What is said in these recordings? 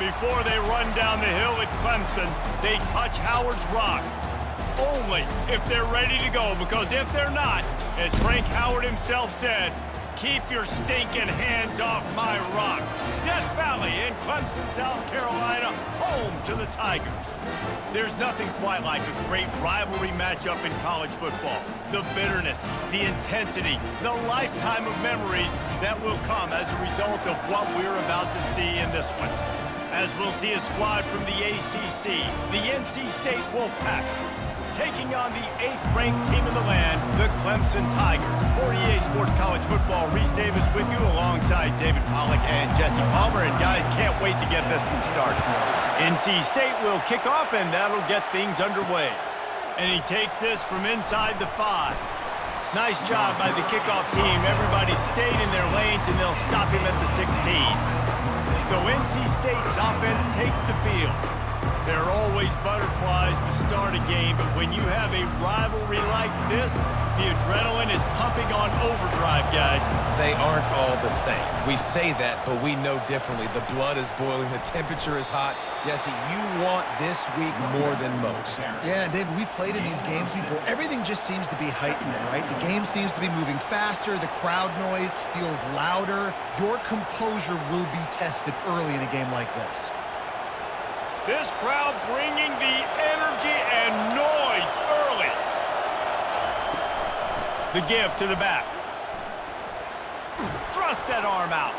Before they run down the hill at Clemson, they touch Howard's rock. Only if they're ready to go, because if they're not, as Frank Howard himself said, keep your stinking hands off my rock. Death Valley in Clemson, South Carolina, home to the Tigers. There's nothing quite like a great rivalry matchup in college football. The bitterness, the intensity, the lifetime of memories that will come as a result of what we're about to see in this one. As we'll see a squad from the ACC, the NC State Wolfpack, taking on the 8th-ranked team in the land, the Clemson Tigers. 48 Sports College Football, Reese Davis with you alongside David Pollack and Jesse Palmer. And guys, can't wait to get this one started. NC State will kick off, and that'll get things underway. And he takes this from inside the 5. Nice job by the kickoff team. Everybody stayed in their lanes, and they'll stop him at the 16. So NC State's offense takes the field. There are always butterflies to start a game, but when you have a rivalry like this, the adrenaline is pumping on overdrive, guys. They aren't all the same. We say that, but we know differently. The blood is boiling, the temperature is hot. Jesse, you want this week more than most. Yeah, David, we've played in these games before. Everything just seems to be heightened, right? The game seems to be moving faster. The crowd noise feels louder. Your composure will be tested early in a game like this. This crowd bringing the energy and noise early. The give to the back. Thrust that arm out.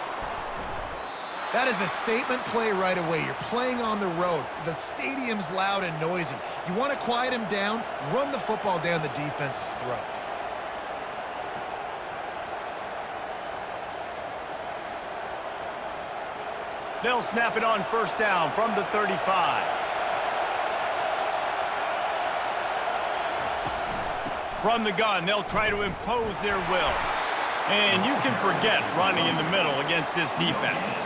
That is a statement play right away. You're playing on the road. The stadium's loud and noisy. You want to quiet him down, run the football down the defense's throat. They'll snap it on first down from the 35. From the gun, they'll try to impose their will. And you can forget running in the middle against this defense.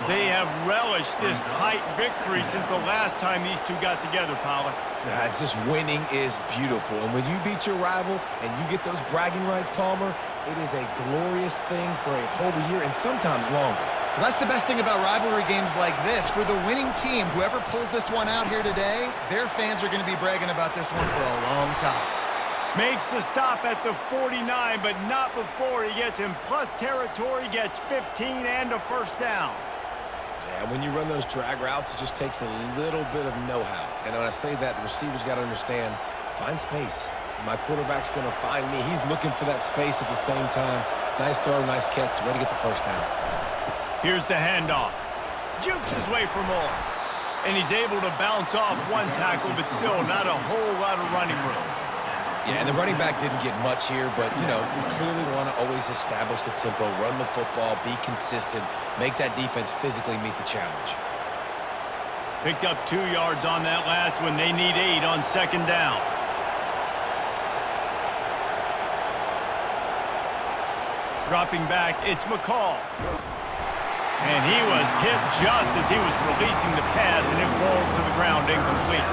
They have relished this tight victory since the last time these two got together, Pollack. It's just winning is beautiful. And when you beat your rival and you get those bragging rights, Palmer, it is a glorious thing for a whole year and sometimes longer. Well, that's the best thing about rivalry games like this. For the winning team, whoever pulls this one out here today, their fans are going to be bragging about this one for a long time. Makes the stop at the 49, but not before he gets in plus territory, gets 15 and a first down. Yeah, when you run those drag routes, it just takes a little bit of know-how. And when I say that, the receiver's got to understand, find space. My quarterback's going to find me. He's looking for that space at the same time. Nice throw, nice catch. Way to get the first down. Here's the handoff. Jukes his way for more. And he's able to bounce off one tackle, but still not a whole lot of running room. Yeah, and the running back didn't get much here, but, you know, you clearly want to always establish the tempo, run the football, be consistent, make that defense physically meet the challenge. Picked up 2 yards on that last one. They need 8 on second down. Dropping back, it's McCall. And he was hit just as he was releasing the pass, and it falls to the ground incomplete.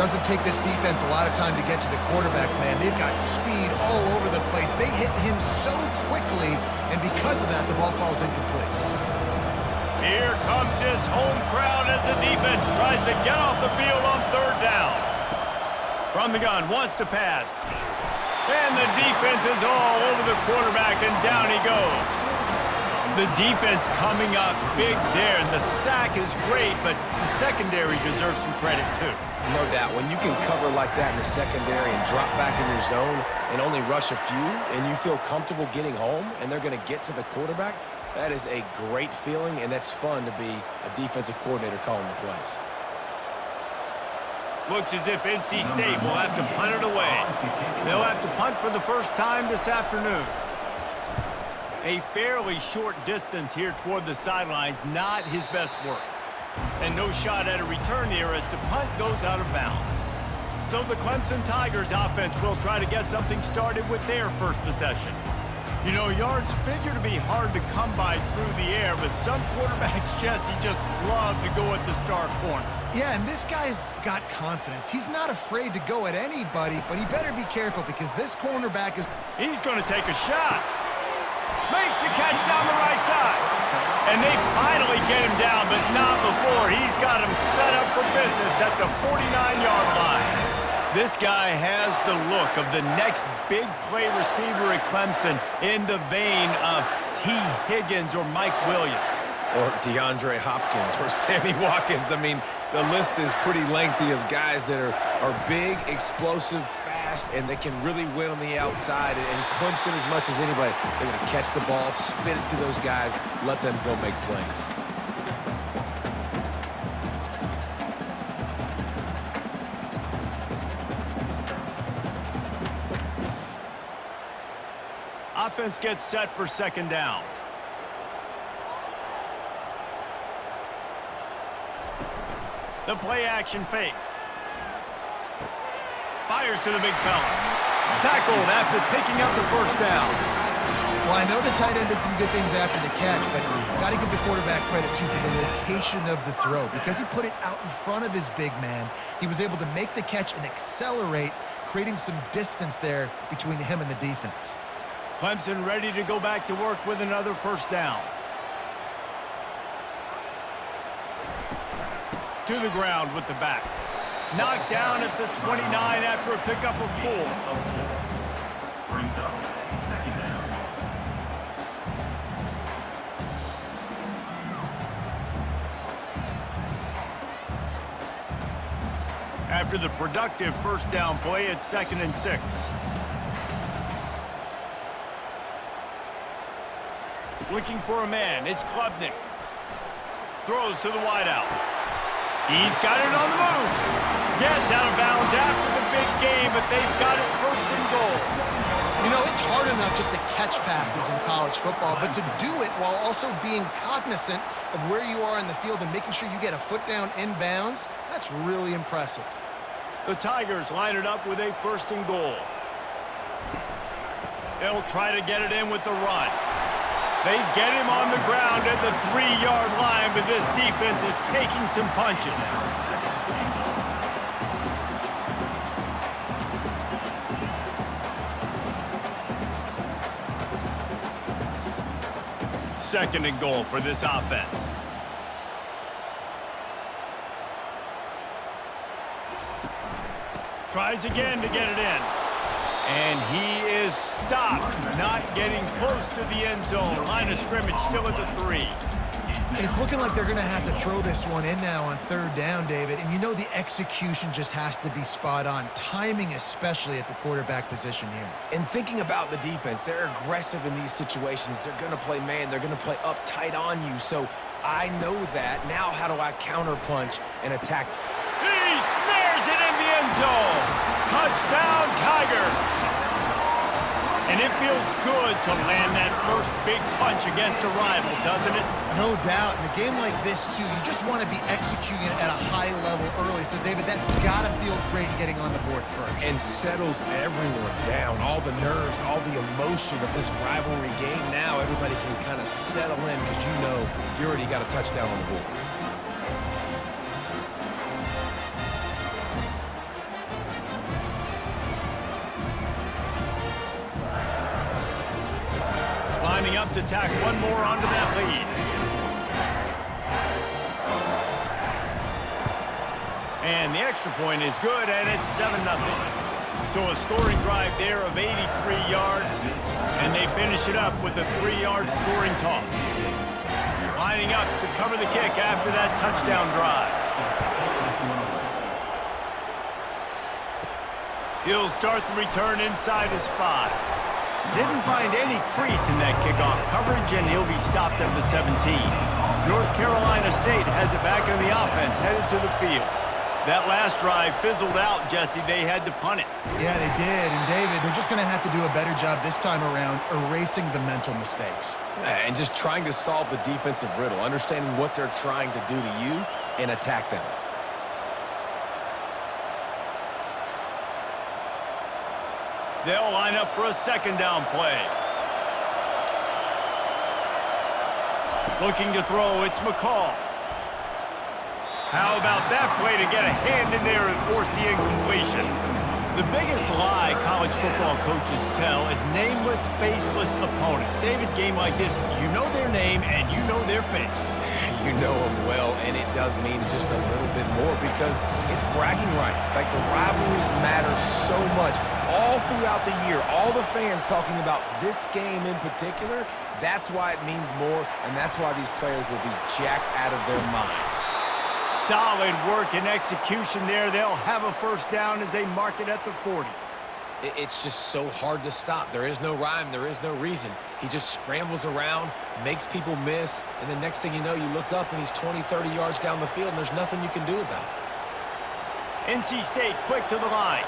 Doesn't take this defense a lot of time to get to the quarterback, man. They've got speed all over the place. They hit him so quickly, and because of that, the ball falls incomplete. Here comes this home crowd as the defense tries to get off the field on third down. From the gun, wants to pass. And the defense is all over the quarterback, and down he goes. The defense coming up big there, and the sack is great, but the secondary deserves some credit too. No doubt. When you can cover like that in the secondary and drop back in your zone and only rush a few, and you feel comfortable getting home, and they're going to get to the quarterback, that is a great feeling, and that's fun to be a defensive coordinator calling the plays. Looks as if NC State will have to punt it away. They'll have to punt for the first time this afternoon. A fairly short distance here toward the sidelines, not his best work. And no shot at a return here as the punt goes out of bounds. So the Clemson Tigers offense will try to get something started with their first possession. You know, yards figure to be hard to come by through the air, but some quarterbacks, Jesse, just love to go at the star corner. Yeah, and this guy's got confidence. He's not afraid to go at anybody, but he better be careful because this cornerback is... He's going to take a shot. Makes the catch down the right side. And they finally get him down, but not before. He's got him set up for business at the 49-yard line. This guy has the look of the next big play receiver at Clemson in the vein of T. Higgins or Mike Williams. Or DeAndre Hopkins or Sammy Watkins. I mean, the list is pretty lengthy of guys that are big, explosive, fast, and they can really win on the outside. And Clemson, as much as anybody, they're going to catch the ball, spin it to those guys, let them go make plays. Offense gets set for second down. The play action fake. Fires to the big fella. Tackled after picking up the first down. Well, I know the tight end did some good things after the catch, but got to give the quarterback credit, too, for the location of the throw. Because he put it out in front of his big man, he was able to make the catch and accelerate, creating some distance there between him and the defense. Clemson ready to go back to work with another first down. To the ground with the back. Knocked down at the 29 after a pickup of 4. Brings up second down. After the productive first down play, it's 2nd and 6. Looking for a man, it's Klubnik. Throws to the wideout. He's got it on the move. Gets out of bounds after the big game, but they've got it 1st and goal. You know, it's hard enough just to catch passes in college football, but to do it while also being cognizant of where you are in the field and making sure you get a foot down inbounds, that's really impressive. The Tigers line it up with a 1st and goal. They'll try to get it in with the run. They get him on the ground at the 3-yard line, but this defense is taking some punches. Second and goal for this offense. Tries again to get it in. And he is stopped, not getting close to the end zone. Line of scrimmage still at the 3. It's looking like they're going to have to throw this one in now on 3rd down, David. And you know the execution just has to be spot on. Timing especially at the quarterback position here. And thinking about the defense, they're aggressive in these situations. They're going to play man. They're going to play up tight on you. So I know that. Now how do I counterpunch and attack? He snares it in the end zone. Touchdown, Tigers. And it feels good to land that first big punch against a rival, doesn't it? No doubt. In a game like this, too, you just want to be executing at a high level early. So, David, that's got to feel great getting on the board first. And settles everyone down. All the nerves, all the emotion of this rivalry game. Now everybody can kind of settle in because you know you already got a touchdown on the board. Lining up to tack one more onto that lead. And the extra point is good, and it's 7-0. So a scoring drive there of 83 yards, and they finish it up with a 3-yard scoring toss. Lining up to cover the kick after that touchdown drive. He'll start the return inside his 5. Didn't find any crease in that kickoff coverage, and he'll be stopped at the 17. North Carolina State has it back on the offense, headed to the field. That last drive fizzled out, Jesse. They had to punt it. Yeah, they did. And, David, they're just going to have to do a better job this time around erasing the mental mistakes. And just trying to solve the defensive riddle, understanding what they're trying to do to you and attack them. They'll line up for a 2nd down play. Looking to throw, it's McCall. How about that play to get a hand in there and force the incompletion? The biggest lie college football coaches tell is nameless, faceless opponent. David, game like this, you know their name and you know their face. You know them well, and it does mean just a little bit more because it's bragging rights. Like, the rivalries matter so much all throughout the year. All the fans talking about this game in particular, that's why it means more, and that's why these players will be jacked out of their minds. Solid work and execution there. They'll have a first down as they mark it at the 40. It's just so hard to stop. There is no rhyme. There is no reason. He just scrambles around, makes people miss, and the next thing you know, you look up and he's 20, 30 yards down the field, and there's nothing you can do about it. NC State quick to the line.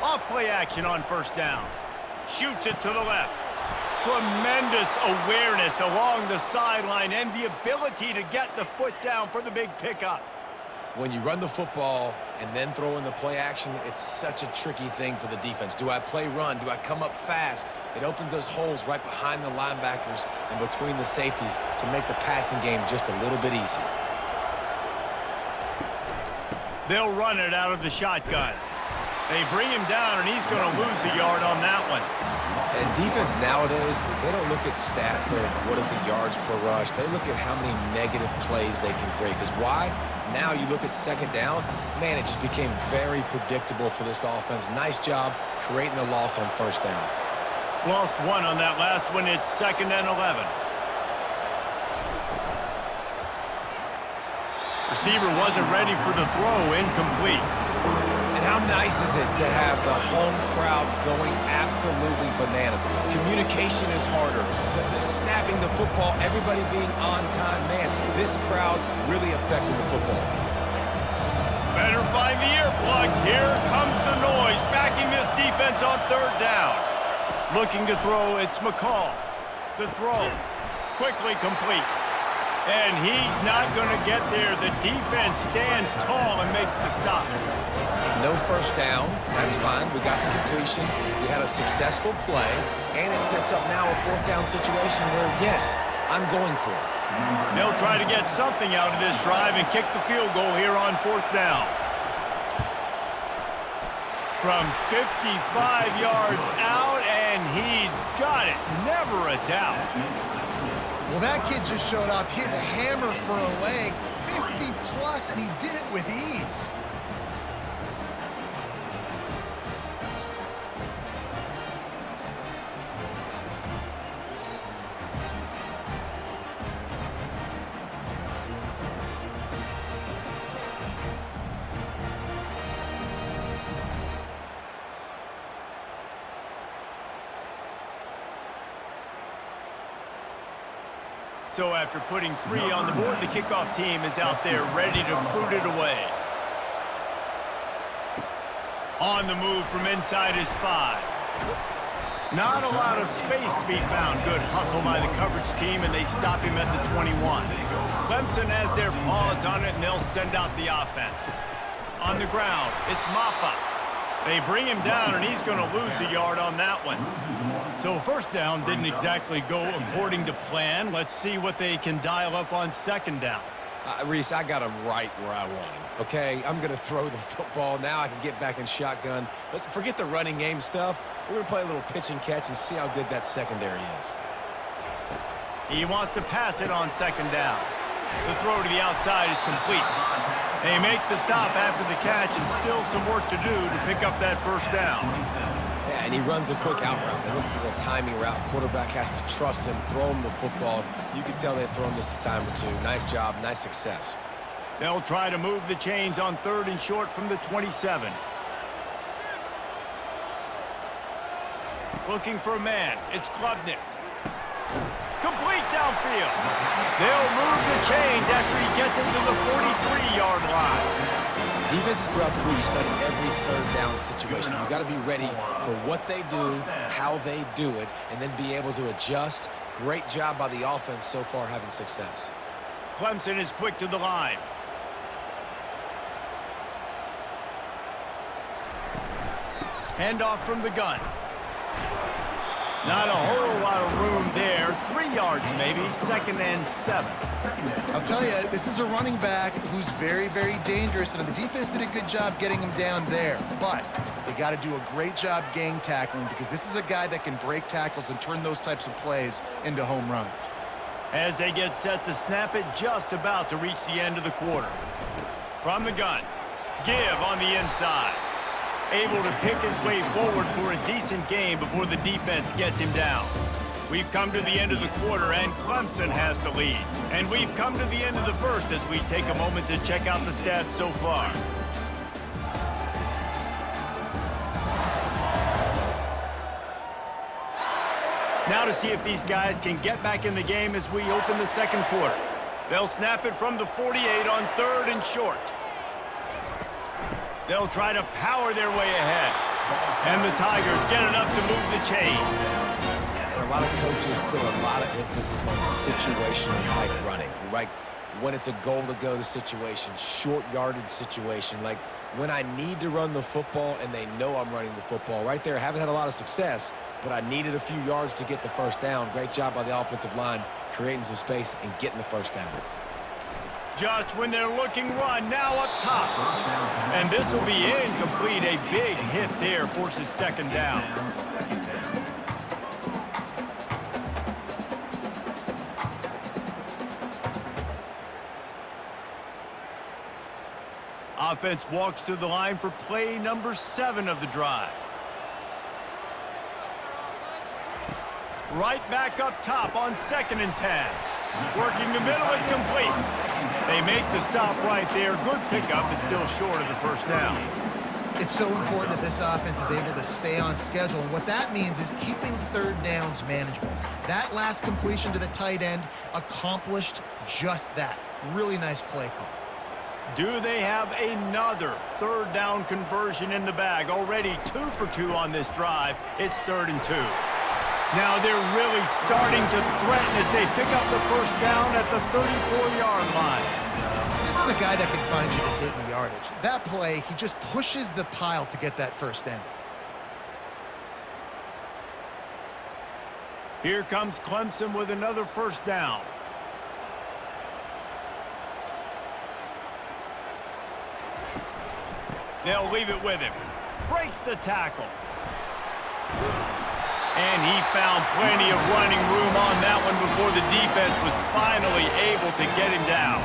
Off-play action on first down. Shoots it to the left. Tremendous awareness along the sideline and the ability to get the foot down for the big pickup. When you run the football and then throw in the play action, it's such a tricky thing for the defense. Do I play run? Do I come up fast? It opens those holes right behind the linebackers and between the safeties to make the passing game just a little bit easier. They'll run it out of the shotgun. They bring him down, and he's going to lose a yard on that one. And defense nowadays, they don't look at stats of what is the yards per rush. They look at how many negative plays they can create. Because why? Now you look at second down, man, it just became very predictable for this offense. Nice job creating the loss on first down. Lost one on that last one. It's 2nd and 11. Receiver wasn't ready for the throw, incomplete. And how nice is it to have the home crowd going absolutely bananas? Communication is harder. The snapping the football, everybody being on time. Man, this crowd really affecting the football. Better find the earplugs. Here comes the noise, backing this defense on third down. Looking to throw, it's McCall. The throw, quickly complete. And he's not going to get there. The defense stands tall and makes the stop. No first down. That's fine. We got the completion. We had a successful play. And it sets up now a fourth down situation where, yes, I'm going for it. They'll try to get something out of this drive and kick the field goal here on fourth down. From 55 yards out, and he's got it. Never a doubt. Well, that kid just showed off his hammer for a leg, 50-plus, and he did it with ease. So after putting 3 on the board, the kickoff team is out there ready to boot it away. On the move from inside his 5. Not a lot of space to be found. Good hustle by the coverage team, and they stop him at the 21. Clemson has their paws on it, and they'll send out the offense. On the ground, it's Maffa. They bring him down, and he's going to lose a yard on that one. So first down didn't exactly go according to plan. Let's see what they can dial up on second down. Reese, I got him right where I want him, okay? I'm going to throw the football. Now I can get back in shotgun. Let's forget the running game stuff. We're going to play a little pitch and catch and see how good that secondary is. He wants to pass it on second down. The throw to the outside is complete. They make the stop after the catch, and still some work to do to pick up that first down. Yeah, and he runs a quick out route, and this is a timing route. Quarterback has to trust him, throw him the football. You can tell they've thrown this a time or two. Nice job, nice success. They'll try to move the chains on 3rd and short from the 27. Looking for a man. It's Klubnik. Complete downfield. They'll move the chains after he gets it to the 43-yard line. Defenses throughout the week study every third down situation. You've got to be ready for what they do, how they do it, and then be able to adjust. Great job by the offense so far having success. Clemson is quick to the line. Handoff from the gun. Not a whole lot of room there. 3 yards maybe, 2nd and 7. I'll tell you, this is a running back who's very, very dangerous, and the defense did a good job getting him down there. But they got to do a great job gang tackling because this is a guy that can break tackles and turn those types of plays into home runs. As they get set to snap it, just about to reach the end of the quarter. From the gun, give on the inside. Able to pick his way forward for a decent game before the defense gets him down. We've come to the end of the quarter, and Clemson has the lead. And we've come to the end of the first as we take a moment to check out the stats so far. Now to see if these guys can get back in the game as we open the second quarter. They'll snap it from the 48 on 3rd and short. They'll try to power their way ahead. And the Tigers get enough to move the chains. And a lot of coaches put a lot of emphasis on situational type running, right? When it's a goal to go to situation, short yardage situation, like when I need to run the football and they know I'm running the football. Right there, haven't had a lot of success, but I needed a few yards to get the first down. Great job by the offensive line, creating some space and getting the first down. Just when they're looking run, now up top. And this will be incomplete. A big hit there forces 2nd down. Offense walks to the line for play number 7 of the drive. Right back up top on 2nd and 10. Working the middle, it's complete. They make the stop right there. Good pickup, but still short of the first down. It's so important that this offense is able to stay on schedule. And what that means is keeping 3rd downs manageable. That last completion to the tight end accomplished just that. Really nice play call. Do they have another 3rd down conversion in the bag? Already 2 for 2 on this drive. It's 3rd and 2. Now they're really starting to threaten as they pick up the first down at the 34-yard line. This is a guy that can find you to hit in yardage. That play, he just pushes the pile to get that first down. Here comes Clemson with another first down. They'll leave it with him. Breaks the tackle. And he found plenty of running room on that one before the defense was finally able to get him down.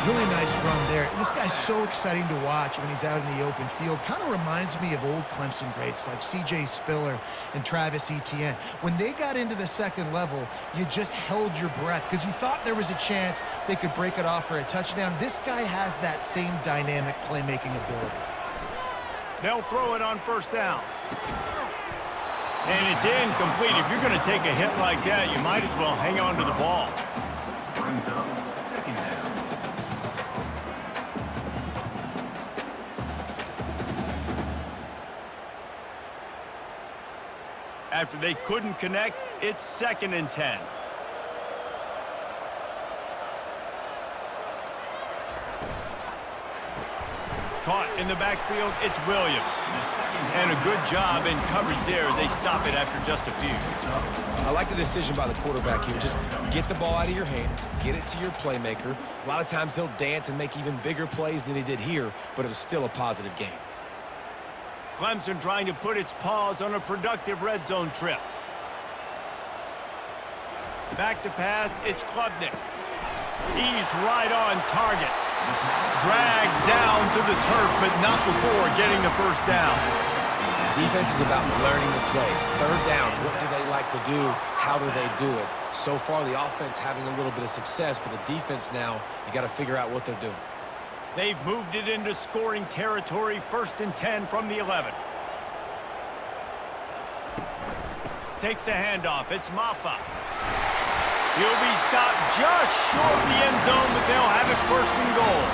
Really nice run there. This guy's so exciting to watch when he's out in the open field. Kind of reminds me of old Clemson greats like C.J. Spiller and Travis Etienne. When they got into the second level, you just held your breath because you thought there was a chance they could break it off for a touchdown. This guy has that same dynamic playmaking ability. They'll throw it on first down. And it's incomplete. If you're going to take a hit like that, you might as well hang on to the ball. Brings up 2nd down. After they couldn't connect, it's 2nd and 10. Caught in the backfield, it's Williams. And a good job in coverage there as they stop it after just a few. I like the decision by the quarterback here. Just get the ball out of your hands, get it to your playmaker. A lot of times he'll dance and make even bigger plays than he did here, but it was still a positive game. Clemson trying to put its paws on a productive red zone trip. Back to pass, it's Klubnik. He's right on target. Dragged down to the turf, but not before getting the first down. Defense is about learning the plays. Third down, what do they like to do? How do they do it? So far, the offense having a little bit of success, but the defense now, you got to figure out what they're doing. They've moved it into scoring territory, 1st and 10 from the 11. Takes the handoff. It's Maffa. He'll be stopped just short of the end zone, but they'll have it 1st and goal.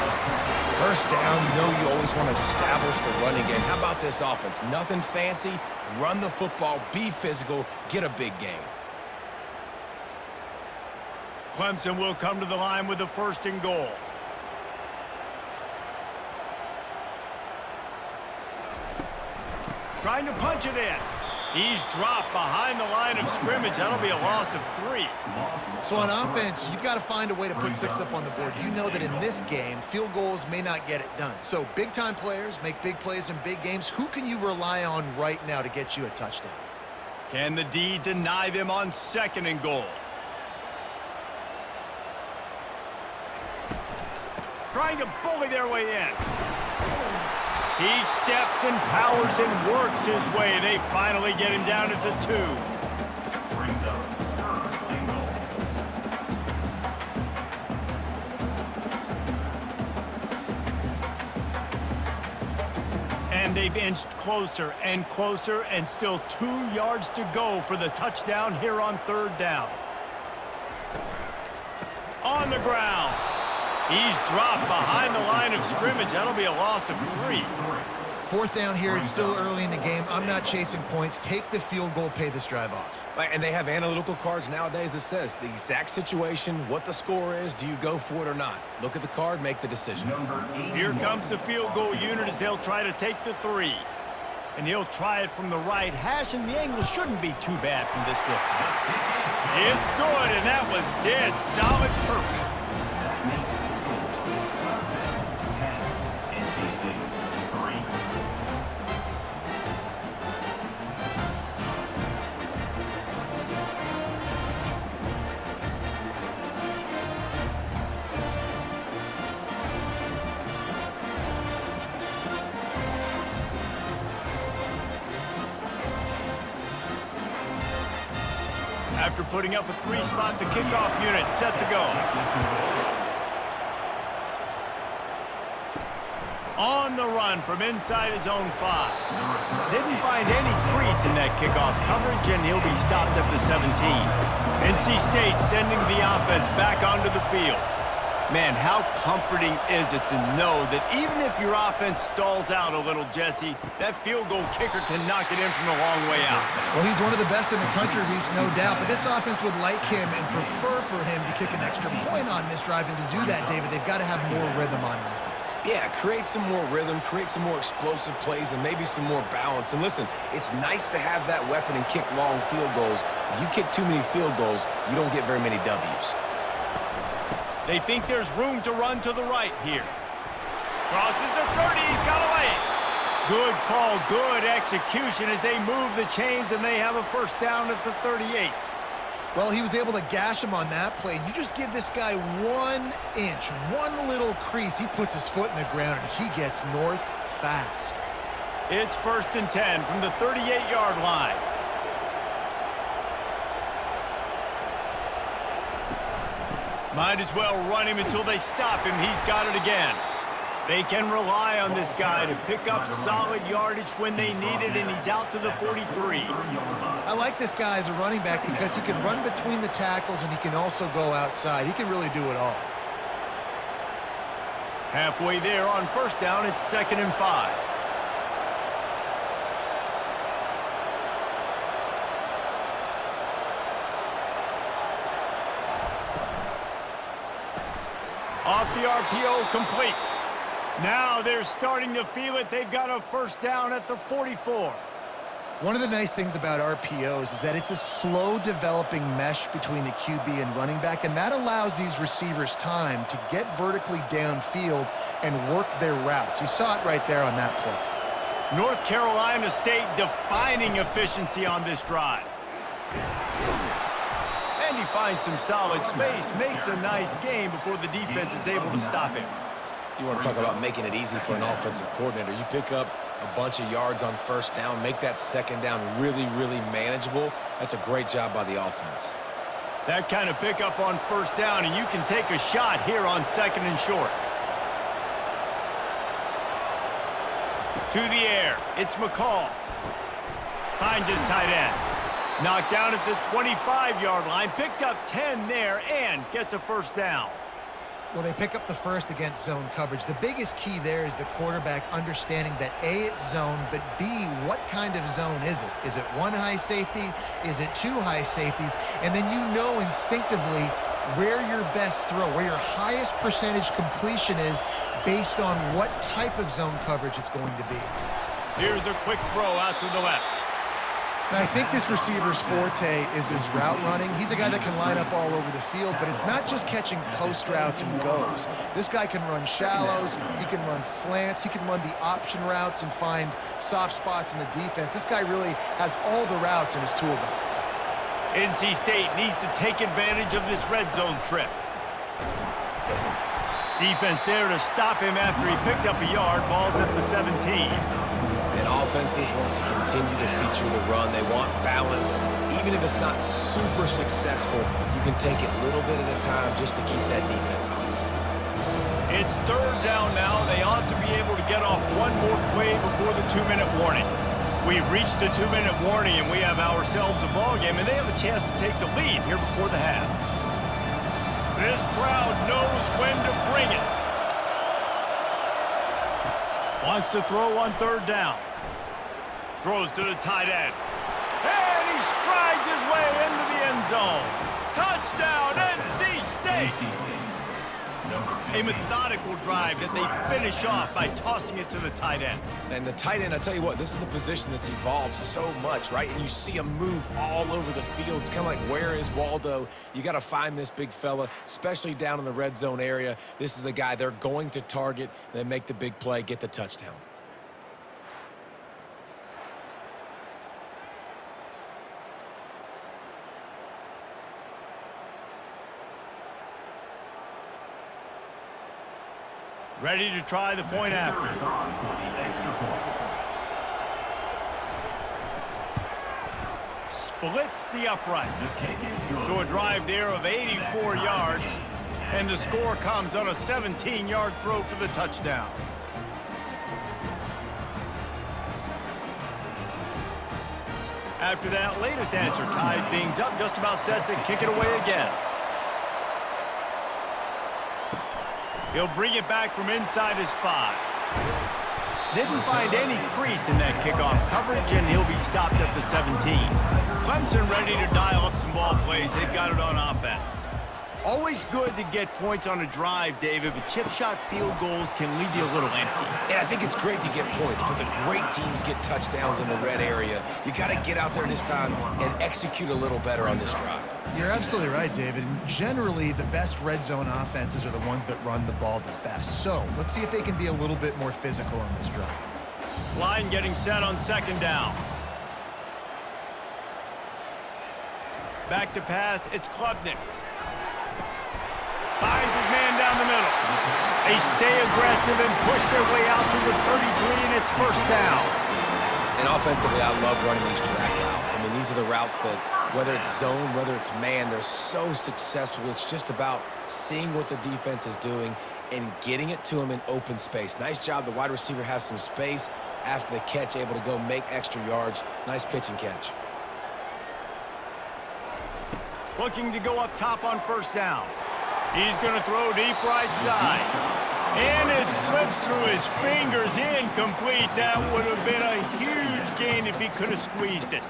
First down, you know you always want to establish the running game. How about this offense? Nothing fancy. Run the football, be physical, get a big gain. Clemson will come to the line with a 1st and goal. Trying to punch it in. He's dropped behind the line of scrimmage. That'll be a loss of 3. So on offense, you've got to find a way to put 6 up on the board. You know that in this game, field goals may not get it done. So big-time players make big plays in big games. Who can you rely on right now to get you a touchdown? Can the D deny them on 2nd and goal? Trying to bully their way in. He steps and powers and works his way. They finally get him down at the 2. Brings up 3rd and goal. And they've inched closer and closer, and still 2 yards to go for the touchdown here on 3rd down. On the ground. He's dropped behind the line of scrimmage. That'll be a loss of 3. 4th down here. It's still early in the game. I'm not chasing points. Take the field goal, pay this drive off. And they have analytical cards nowadays that says the exact situation, what the score is, do you go for it or not? Look at the card, make the decision. Here comes the field goal unit as they'll try to take the 3. And he'll try it from the right hash, and the angle shouldn't be too bad from this distance. It's good, and that was dead solid perfect. That makes the score Clemson 10, NC State 3. After putting up a 3-spot, the kickoff unit set to go. On the run from inside his own 5. Didn't find any crease in that kickoff coverage, and he'll be stopped at the 17. NC State sending the offense back onto the field. Man, how comforting is it to know that even if your offense stalls out a little, Jesse, that field goal kicker can knock it in from a long way out. Well, he's one of the best in the country, Reese, no doubt. But this offense would like him and prefer for him to kick an extra point on this drive. And to do that, David, they've got to have more rhythm on offense. Yeah, create some more rhythm, create some more explosive plays, and maybe some more balance. And listen, it's nice to have that weapon and kick long field goals. If you kick too many field goals, you don't get very many W's. They think there's room to run to the right here. Crosses the 30, he's got away. Good call, good execution as they move the chains, and they have a 1st down at the 38. Well, he was able to gash him on that play. You just give this guy 1 inch, one little crease. He puts his foot in the ground, and he gets north fast. It's 1st and 10 from the 38-yard line. Might as well run him until they stop him. He's got it again. They can rely on this guy to pick up solid yardage when they need it, and he's out to the 43. I like this guy as a running back because he can run between the tackles and he can also go outside. He can really do it all. Halfway there on 1st down, it's 2nd and 5. Off the RPO, complete. Now they're starting to feel it. They've got a 1st down at the 44. One of the nice things about RPOs is that it's a slow developing mesh between the QB and running back, and that allows these receivers time to get vertically downfield and work their routes. You saw it right there on that play. North Carolina State defining efficiency on this drive. And he finds some solid space, makes a nice game before the defense is able to stop him. You want to talk about making it easy for an offensive coordinator. You pick up a bunch of yards on 1st down, make that 2nd down really, really manageable. That's a great job by the offense. That kind of pickup on 1st down, and you can take a shot here on 2nd and short. To the air, it's McCall. Finds his tight end. Knocked down at the 25-yard line, picked up 10 there, and gets a 1st down. Well, they pick up the 1st against zone coverage. The biggest key there is the quarterback understanding that A, it's zone, but B, what kind of zone is it? Is it 1 high safety? Is it 2 high safeties? And then you know instinctively where your best throw, where your highest percentage completion is based on what type of zone coverage it's going to be. Here's a quick throw out to the left. And I think this receiver's forte is his route running. He's a guy that can line up all over the field, but it's not just catching post routes and goes. This guy can run shallows, he can run slants, he can run the option routes and find soft spots in the defense. This guy really has all the routes in his toolbox. NC State needs to take advantage of this red zone trip. Defense there to stop him after he picked up a yard. Ball's at the 17. And offenses want to continue to feature the run. They want balance. Even if it's not super successful, you can take it little bit at a time just to keep that defense honest. It's third down now. They ought to be able to get off one more play before the 2-minute warning. We've reached the 2-minute warning, and we have ourselves a ball game, and they have a chance to take the lead here before the half. This crowd knows when to bring it. Wants to throw on third down. Throws to the tight end. And he strides his way into the end zone. Touchdown, NC State! A methodical drive that they finish off by tossing it to the tight end. And the tight end, I tell you what, this is a position that's evolved so much, right? And you see him move all over the field. It's kind of like, where is Waldo? You got to find this big fella, especially down in the red zone area. This is the guy they're going to target, then make the big play, get the touchdown. Ready to try the point after. Splits the uprights. So a drive there of 84 yards, and the score comes on a 17-yard throw for the touchdown. After that latest answer tied things up, just about set to kick it away again. He'll bring it back from inside his 5. Didn't find any crease in that kickoff coverage, and he'll be stopped at the 17. Clemson ready to dial up some ball plays. They've got it on offense. Always good to get points on a drive, David, but chip shot field goals can leave you a little empty. And I think it's great to get points, but the great teams get touchdowns in the red area. You got to get out there this time and execute a little better on this drive. You're absolutely right, David. And generally, the best red zone offenses are the ones that run the ball the best. So let's see if they can be a little bit more physical on this drive. Line getting set on second down. Back to pass, it's Klubnik. Finds his man down the middle. They stay aggressive and push their way out to the 33, and it's first down. And offensively, I love running these drag routes. I mean, these are the routes that, whether it's zone, whether it's man, they're so successful. It's just about seeing what the defense is doing and getting it to them in open space. Nice job. The wide receiver has some space after the catch, able to go make extra yards. Nice pitch and catch. Looking to go up top on first down. He's going to throw deep right side. And it slips through his fingers, incomplete. That would have been a huge gain if he could have squeezed it.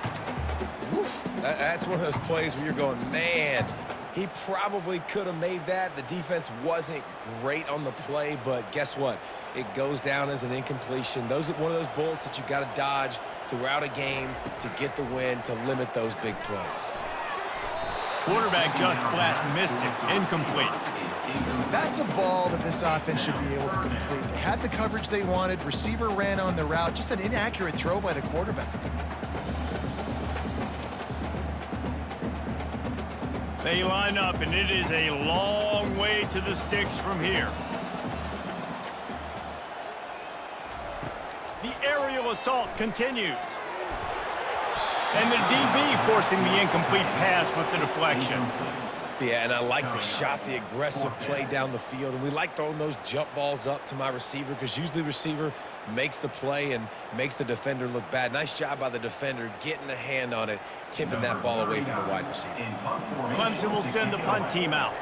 That's one of those plays where you're going, man, he probably could have made that. The defense wasn't great on the play, but guess what? It goes down as an incompletion. Those are one of those bullets that you got to dodge throughout a game to get the win, to limit those big plays. Quarterback just flat missed it. Incomplete. That's a ball that this offense should be able to complete. They had the coverage they wanted. Receiver ran on the route. Just an inaccurate throw by the quarterback. They line up, and it is a long way to the sticks from here. The aerial assault continues. And the DB forcing the incomplete pass with the deflection. Yeah, and I like the shot, the aggressive play down the field. And we like throwing those jump balls up to my receiver because usually the receiver makes the play and makes the defender look bad. Nice job by the defender getting a hand on it, tipping that ball away from the wide receiver. Clemson will send the punt team out.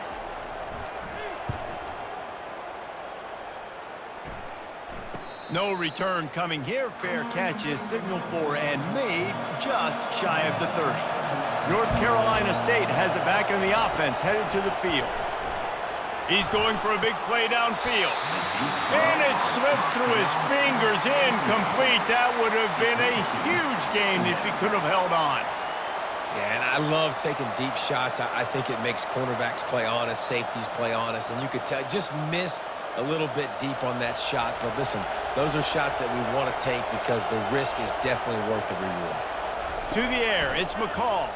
No return coming here. Fair catch is signaled for and made just shy of the 30. North Carolina State has it back in the offense, headed to the field. He's going for a big play downfield. And it slips through his fingers, incomplete. That would have been a huge gain if he could have held on. Yeah, and I love taking deep shots. I think it makes cornerbacks play honest, safeties play honest, and you could tell just missed a little bit deep on that shot. But listen, those are shots that we want to take because the risk is definitely worth the reward. To the air, it's McCall.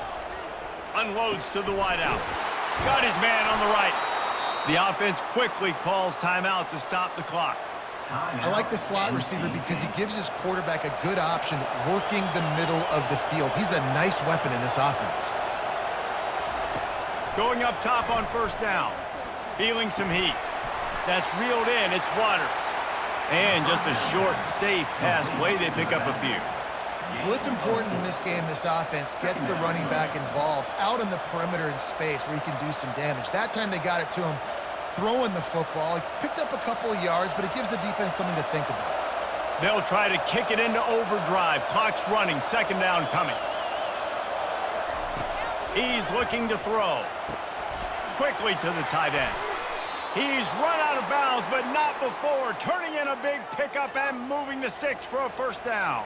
Unloads to the wideout. Got his man on the right. The offense quickly calls timeout to stop the clock. I like the slot receiver because he gives his quarterback a good option working the middle of the field. He's a nice weapon in this offense. Going up top on first down. Feeling some heat. That's reeled in. It's Waters. And just a short, safe pass play. They pick up a few. Well, it's important in this game, this offense gets the running back involved out on the perimeter in space where he can do some damage. That time they got it to him throwing the football. He picked up a couple of yards, but it gives the defense something to think about. They'll try to kick it into overdrive. Clock's running. Second down coming. He's looking to throw. Quickly to the tight end. He's run out of bounds, but not before. Turning in a big pickup and moving the sticks for a first down.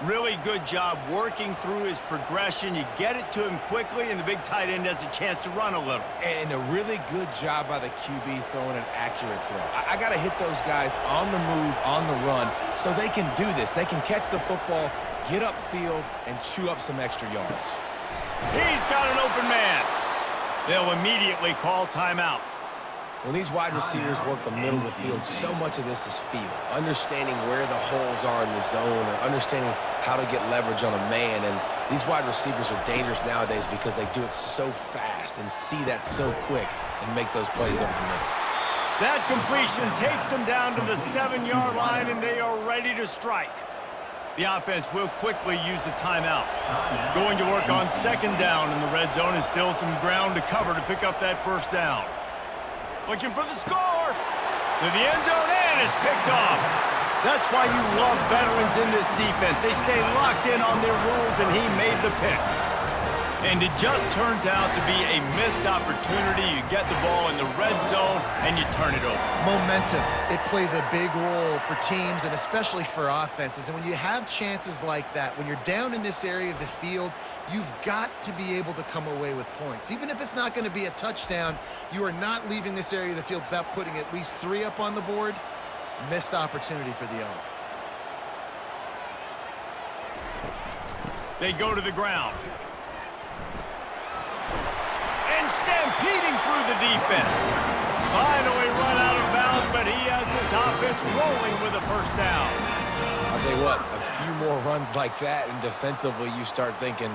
Really good job working through his progression. You get it to him quickly, and the big tight end has a chance to run a little. And a really good job by the QB throwing an accurate throw. I got to hit those guys on the move, on the run, so they can do this. They can catch the football, get upfield, and chew up some extra yards. He's got an open man. They'll immediately call timeout. When these wide receivers work the middle of the field, so much of this is feel. Understanding where the holes are in the zone or understanding how to get leverage on a man. And these wide receivers are dangerous nowadays because they do it so fast and see that so quick and make those plays over the middle. That completion takes them down to the 7-yard line, and they are ready to strike. The offense will quickly use a timeout. Going to work on second down, and the red zone is still some ground to cover to pick up that first down. Looking for the score. To the end zone, and it's picked off. That's why you love veterans in this defense. They stay locked in on their rules, and he made the pick. And it just turns out to be a missed opportunity. You get the ball in the red zone, and you turn it over. Momentum. It plays a big role for teams and especially for offenses. And when you have chances like that, when you're down in this area of the field, you've got to be able to come away with points. Even if it's not going to be a touchdown, you are not leaving this area of the field without putting at least 3 up on the board. Missed opportunity for the owner. They go to the ground. And stampeding through the defense. Finally run out of bounds, but he has this offense rolling with a first down. I'll tell you what, a few more runs like that, and defensively you start thinking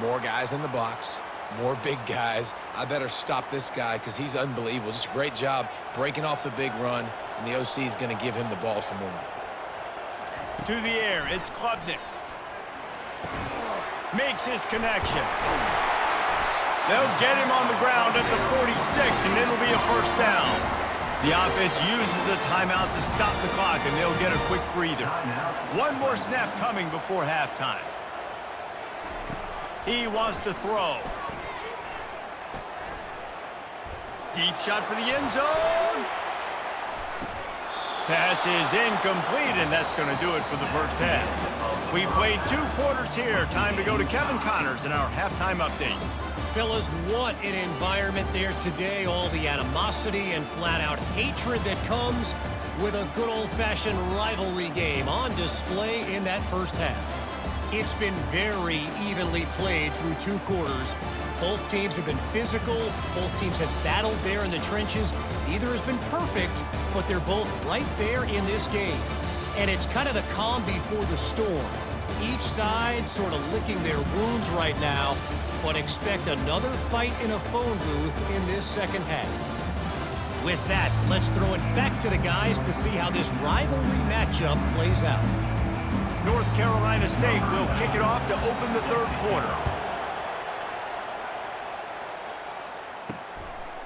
more guys in the box, more big guys. I better stop this guy because he's unbelievable. Just a great job breaking off the big run, and the OC is going to give him the ball some more. To the air, it's Klubnik. Makes his connection. They'll get him on the ground at the 46, and it'll be a first down. The offense uses a timeout to stop the clock, and they'll get a quick breather. One more snap coming before halftime. He wants to throw. Deep shot for the end zone. Pass is incomplete, and that's going to do it for the first half. We played 2 quarters here. Time to go to Kevin Connors in our halftime update. Fellas, what an environment there today. All the animosity and flat-out hatred that comes with a good old-fashioned rivalry game on display in that first half. It's been very evenly played through 2 quarters. Both teams have been physical. Both teams have battled there in the trenches. Neither has been perfect, but they're both right there in this game. And it's kind of the calm before the storm. Each side sort of licking their wounds right now, but expect another fight in a phone booth in this second half. With that, let's throw it back to the guys to see how this rivalry matchup plays out. North Carolina State will kick it off to open the third quarter.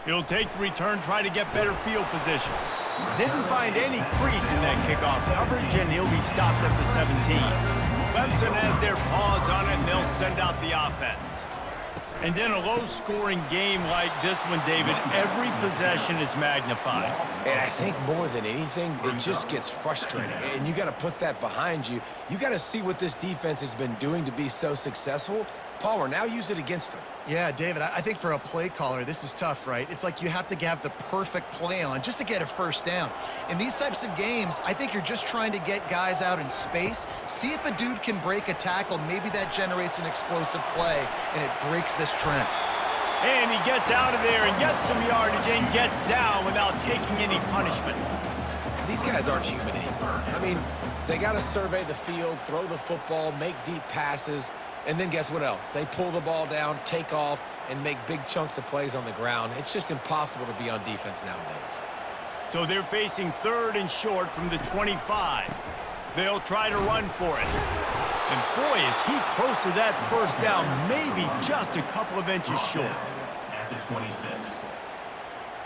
He'll take the return, try to get better field position. Didn't find any crease in that kickoff coverage, and he'll be stopped at the 17. Clemson has their paws on it, and they'll send out the offense. And in a low-scoring game like this one, David, every possession is magnified. And I think more than anything, it just gets frustrating. And you got to put that behind you. You got to see what this defense has been doing to be so successful. Palmer, now use it against them. Yeah, David, I think for a play caller, this is tough, right? It's like you have to have the perfect play on just to get a first down. In these types of games, I think you're just trying to get guys out in space, see if a dude can break a tackle. Maybe that generates an explosive play, and it breaks this trend. And he gets out of there and gets some yardage and gets down without taking any punishment. These guys aren't human anymore. I mean, they got to survey the field, throw the football, make deep passes. And then guess what else? They pull the ball down, take off, and make big chunks of plays on the ground. It's just impossible to be on defense nowadays. So they're facing 3rd and short from the 25. They'll try to run for it. And boy, is he close to that first down, maybe just a couple of inches short. At the 26.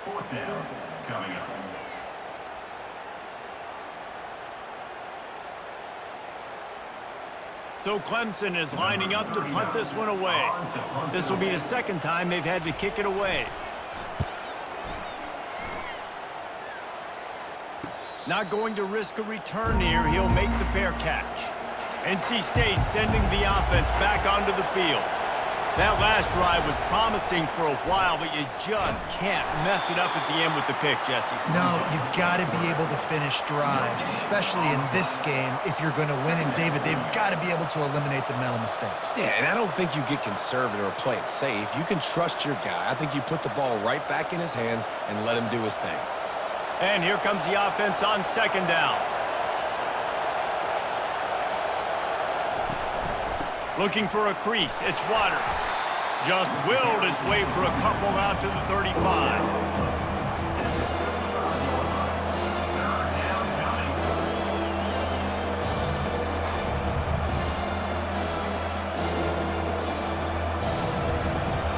4th down coming up. So Clemson is lining up to punt this one away. This will be the 2nd time they've had to kick it away. Not going to risk a return here. He'll make the fair catch. NC State sending the offense back onto the field. That last drive was promising for a while, but you just can't mess it up at the end with the pick, Jesse. No, you got to be able to finish drives, especially in this game if you're going to win. And, David, they've got to be able to eliminate the mental mistakes. Yeah, and I don't think you get conservative or play it safe. You can trust your guy. I think you put the ball right back in his hands and let him do his thing. And here comes the offense on 2nd down. Looking for a crease. It's Waters. Just willed his way for a couple out to the 35.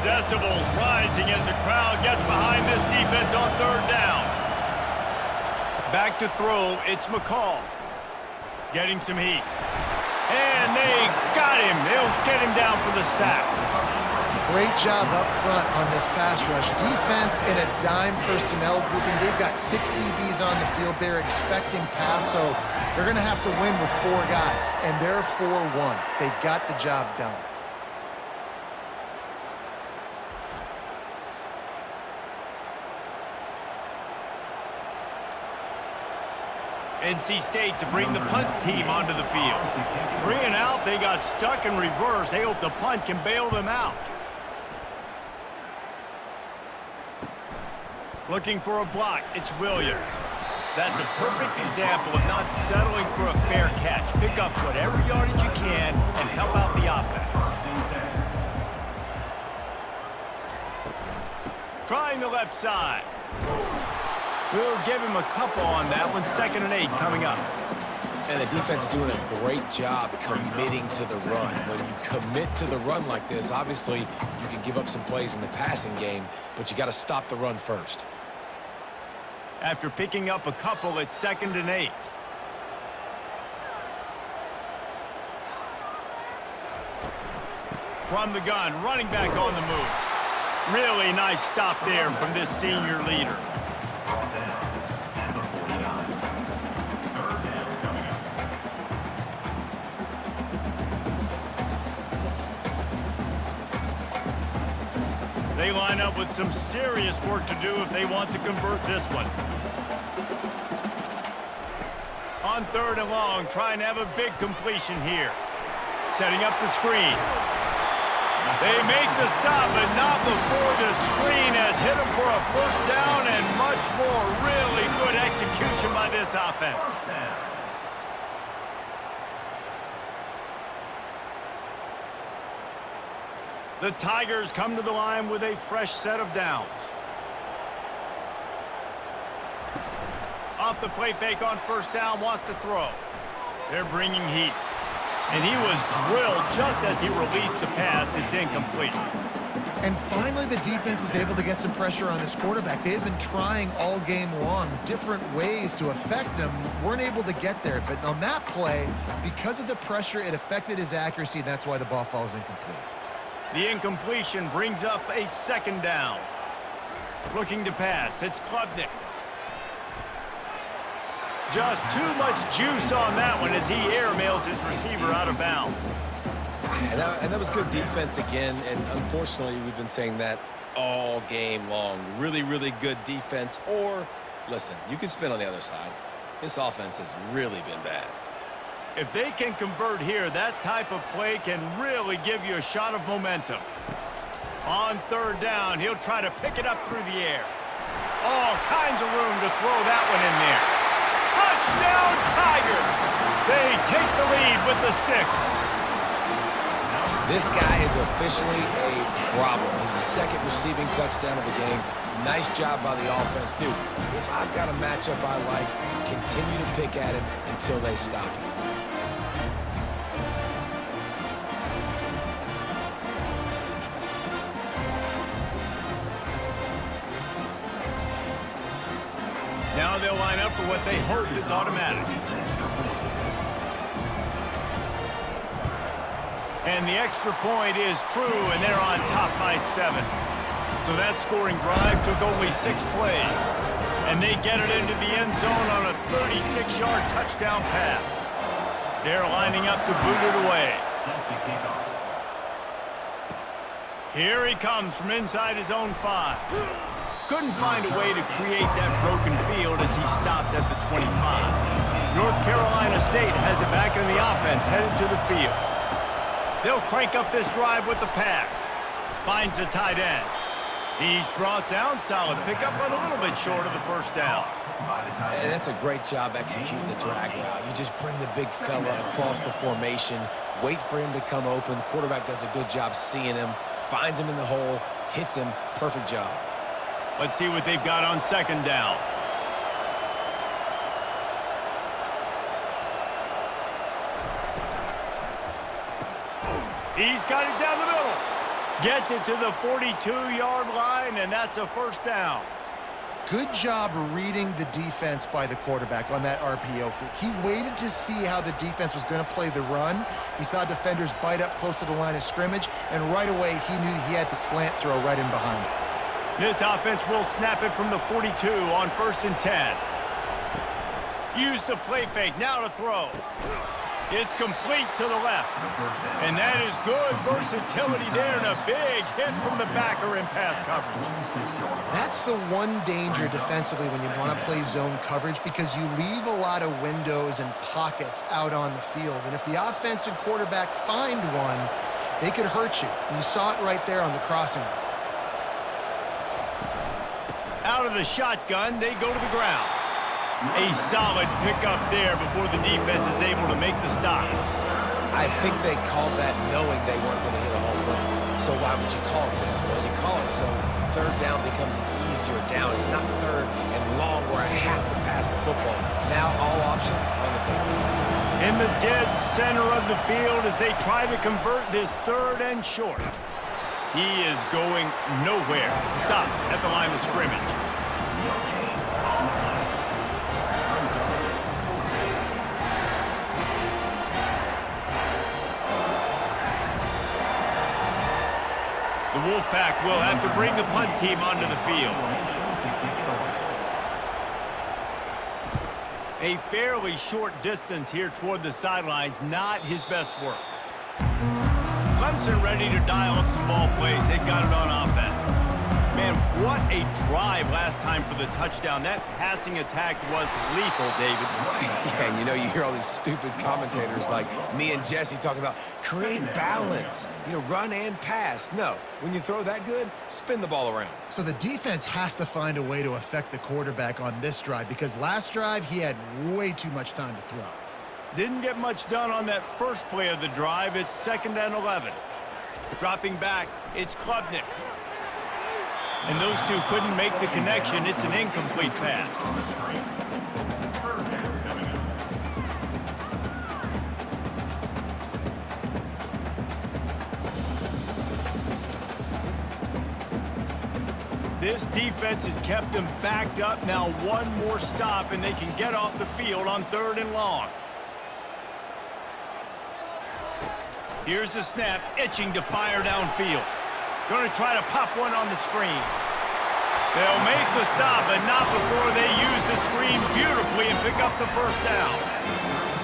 Decibels rising as the crowd gets behind this defense on 3rd down. Back to throw, it's McCall. Getting some heat. And they got him. They'll get him down for the sack. Great job up front on this pass rush. Defense in a dime personnel grouping. They've got 6 DBs on the field. They're expecting pass, so they're going to have to win with 4 guys. And they're 4-1. They got the job done. NC State to bring the punt team onto the field. 3 and out, they got stuck in reverse. They hope the punt can bail them out. Looking for a block, it's Williams. That's a perfect example of not settling for a fair catch. Pick up whatever yardage you can and help out the offense. Trying the left side. We'll give him a couple on that one. 2nd and 8 coming up. And the defense doing a great job committing to the run. When you commit to the run like this, obviously you can give up some plays in the passing game, but you got to stop the run first. After picking up a couple, it's 2nd and 8. From the gun, running back on the move. Really nice stop there from this senior leader. They line up with some serious work to do if they want to convert this one. On 3rd and long, trying to have a big completion here. Setting up the screen. They make the stop, but not before the screen has hit them for a first down and much more. Really good execution by this offense. The Tigers come to the line with a fresh set of downs. Off the play fake on 1st down, wants to throw. They're bringing heat. And he was drilled just as he released the pass. It's incomplete. And finally, the defense is able to get some pressure on this quarterback. They had been trying all game long different ways to affect him. Weren't able to get there. But on that play, because of the pressure, it affected his accuracy, and that's why the ball falls incomplete. The incompletion brings up a second down. Looking to pass, it's Klubnik. Just too much juice on that one as he airmails his receiver out of bounds. And that was good defense again, and unfortunately, we've been saying that all game long. Really, really good defense, or, listen, you can spin on the other side. This offense has really been bad. If they can convert here, that type of play can really give you a shot of momentum. On third down, he'll try to pick it up through the air. All kinds of room to throw that one in there. Touchdown, Tigers! They take the lead with the 6. This guy is officially a problem. His second receiving touchdown of the game. Nice job by the offense. Dude, if I've got a matchup I like, continue to pick at him until they stop him. Now they'll line up for what they hope is automatic. And the extra point is true, and they're on top by 7. So that scoring drive took only 6 plays. And they get it into the end zone on a 36-yard touchdown pass. They're lining up to boot it away. Here he comes from inside his own 5. Couldn't find a way to create that broken field as he stopped at the 25. North Carolina State has it back in the offense, headed to the field. They'll crank up this drive with the pass. Finds the tight end. He's brought down, solid pickup, but a little bit short of the first down. And that's a great job executing the drag route. You just bring the big fella across the formation, wait for him to come open. The quarterback does a good job seeing him, finds him in the hole, hits him. Perfect job. Let's see what they've got on second down. He's got it down the middle. Gets it to the 42-yard line, and that's a first down. Good job reading the defense by the quarterback on that RPO fake. He waited to see how the defense was going to play the run. He saw defenders bite up close to the line of scrimmage, and right away he knew he had the slant throw right in behind it. This offense will snap it from the 42 on 1st and 10. Use the play fake, now to throw. It's complete to the left. And that is good versatility there and a big hit from the backer in pass coverage. That's the one danger defensively when you want to play zone coverage, because you leave a lot of windows and pockets out on the field. And if the offensive quarterback find one, they could hurt you. And you saw it right there on the crossing. Out of the shotgun, they go to the ground. A solid pickup there before the defense is able to make the stop. I think they called that knowing they weren't going to hit a home run. So why would you call it that? Well, you call it so third down becomes an easier down. It's not third and long where I have to pass the football. Now all options on the table. In the dead center of the field as they try to convert this third and short. He is going nowhere. Stop at the line of scrimmage. The Wolfpack will have to bring the punt team onto the field. A fairly short distance here toward the sidelines, not his best work. Clemson ready to dial up some ball plays. They've got it on offense. Man, what a drive last time for the touchdown. That passing attack was lethal, David. Yeah, and you know, you hear all these stupid commentators like me and Jesse talking about create balance, you know, run and pass. No, when you throw that good, spin the ball around. So the defense has to find a way to affect the quarterback on this drive, because last drive he had way too much time to throw. Didn't get much done on that first play of the drive. It's 2nd and 11. Dropping back, it's Klubnik. And those two couldn't make the connection. It's an incomplete pass. This defense has kept them backed up. Now one more stop, and they can get off the field on 3rd and long. Here's the snap, itching to fire downfield. Going to try to pop one on the screen. They'll make the stop, but not before they use the screen beautifully and pick up the first down.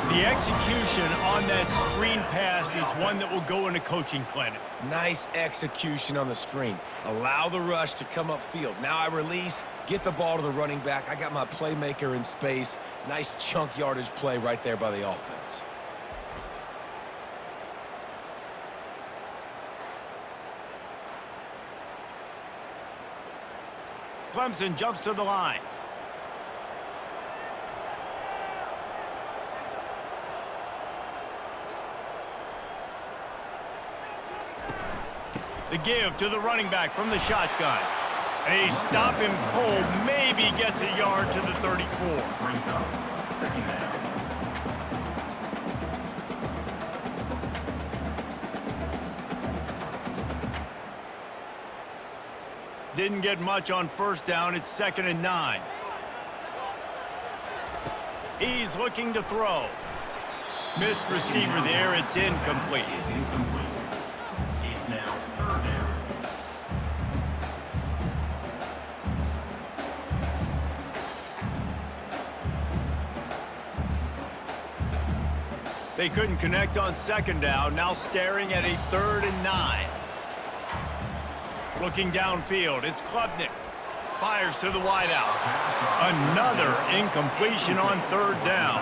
The execution on that screen pass is one that will go in a coaching clinic. Nice execution on the screen. Allow the rush to come upfield. Now I release, get the ball to the running back. I got my playmaker in space. Nice chunk yardage play right there by the offense. Clemson jumps to the line. The give to the running back from the shotgun. They stop him cold, maybe gets a yard to the 34. Brings up second down. Didn't get much on first down. It's 2nd and 9. He's looking to throw. Missed receiver there. It's incomplete. Is incomplete. It's now third down. They couldn't connect on 2nd down. Now staring at a 3rd and 9. Looking downfield, it's Klubnik. Fires to the wideout. Another incompletion on 3rd down.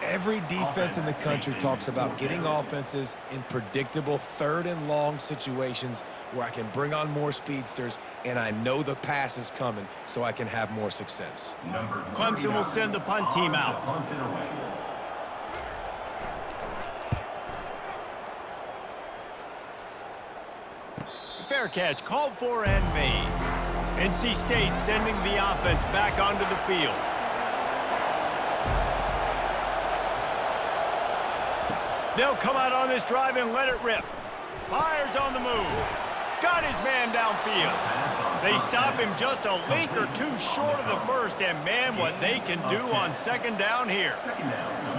Every defense in the country talks about getting offenses in predictable 3rd and long situations where I can bring on more speedsters and I know the pass is coming so I can have more success. Clemson will send the punt team out. Punts it away. Fair catch, called for and made. NC State sending the offense back onto the field. They'll come out on this drive and let it rip. Myers on the move. Got his man downfield. They stop him just a link or two short of the first, and man, what they can do on 2nd down here.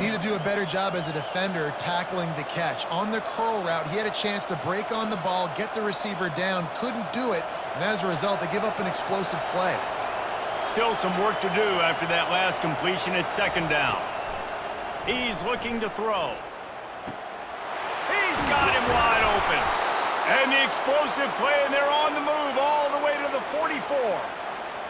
Need to do a better job as a defender tackling the catch. On the curl route, he had a chance to break on the ball, get the receiver down, couldn't do it, and as a result, they give up an explosive play. Still some work to do after that last completion at 2nd down. He's looking to throw. He's got him wide open. And the explosive play, and they're on the move all the way to the 44.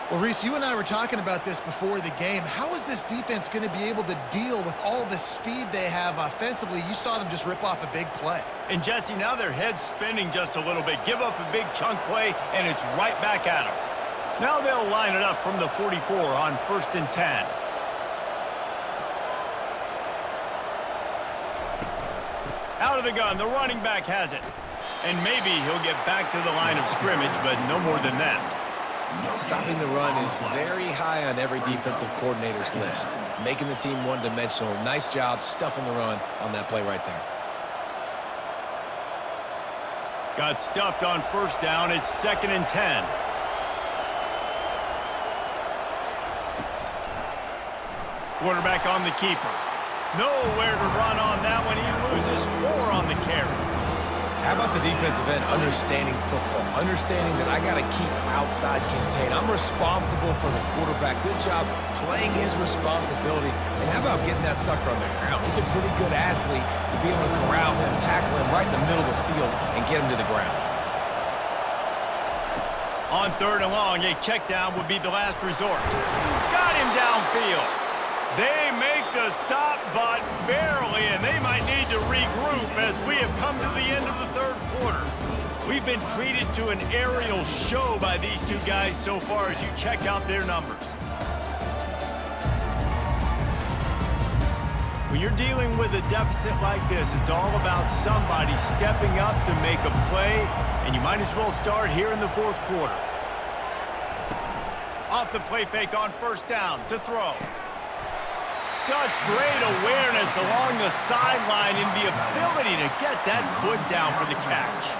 Well, Reese, you and I were talking about this before the game. How is this defense going to be able to deal with all the speed they have offensively? You saw them just rip off a big play. And, Jesse, now their head's spinning just a little bit. Give up a big chunk play, and it's right back at them. Now they'll line it up from the 44 on 1st and 10. Out of the gun, the running back has it. And maybe he'll get back to the line of scrimmage, but no more than that. Stopping the run is very high on every defensive coordinator's list. Making the team one-dimensional. Nice job stuffing the run on that play right there. Got stuffed on 1st down. It's 2nd and 10. Quarterback on the keeper. Nowhere to run on that one. He loses 4 on the carry. How about the defensive end understanding football? Understanding that I got to keep outside contain. I'm responsible for the quarterback. Good job playing his responsibility. And how about getting that sucker on the ground? He's a pretty good athlete to be able to corral him, tackle him right in the middle of the field, and get him to the ground. On 3rd and long, a check down would be the last resort. Got him downfield. They make the stop, but barely, and they might need to regroup as we have come to the end of the 3rd quarter. We've been treated to an aerial show by these two guys so far as you check out their numbers. When you're dealing with a deficit like this, it's all about somebody stepping up to make a play, and you might as well start here in the 4th quarter. Off the play fake on 1st down to throw. Such great awareness along the sideline and the ability to get that foot down for the catch.